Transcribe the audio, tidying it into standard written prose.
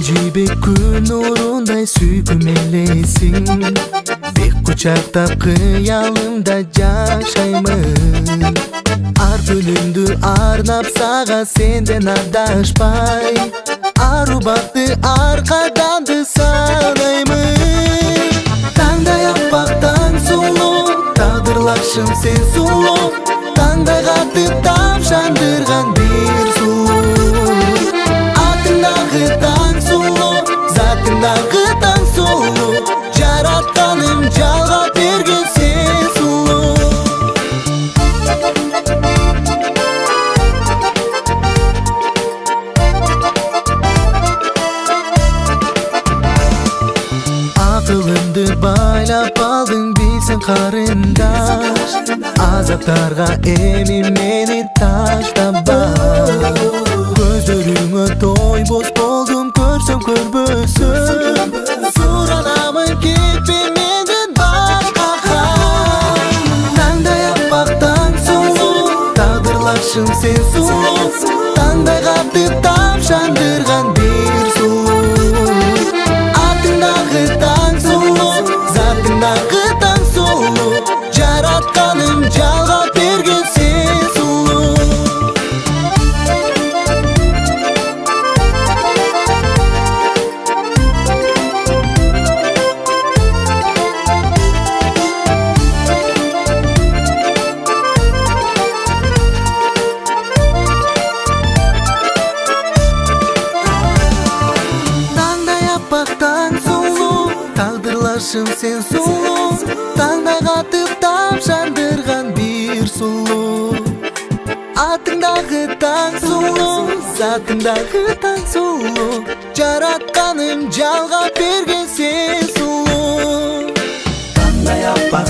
Жібек күн нұрындай сүйгім елесің, бек құшақтап қиялымда жашаймын. Ар күнімді арнап саға сенден адашпай, ару бақты арқаданды санаймын. Таңдай аппақ таң сұлу, тағдырлашым сен сұлу, таңдай қатып тамшандырған бір сұлу. Атыңдағы таң сұлу, затыңдағы таң сұлу, жаратқаным жалға берген сен сұлу. Ақылымды байлап алдың бейсің қарындаш, азаптарға емін мені таштаба. Көздеріңе той боз болдым, көрсем көрбөсім, сұранамын кетпе менден басқаға. Таңдай аппақ таң сұлу, тағдырлашым сен сұлу, таңдай қатып тамшандырған бір сұлу. Атыңдағы таң сұлу, затыңдағы таң сұлу, жаратқаным жалға берген сен сұлу. Тағдырлашым сен сұлу, таңдай қатып тамшандырған бір сұлу. Атыңдағы таң сұлу, затыңдағы таң сұлу, жаратқаным жалға берген сен сұлу. Таңдай аппақ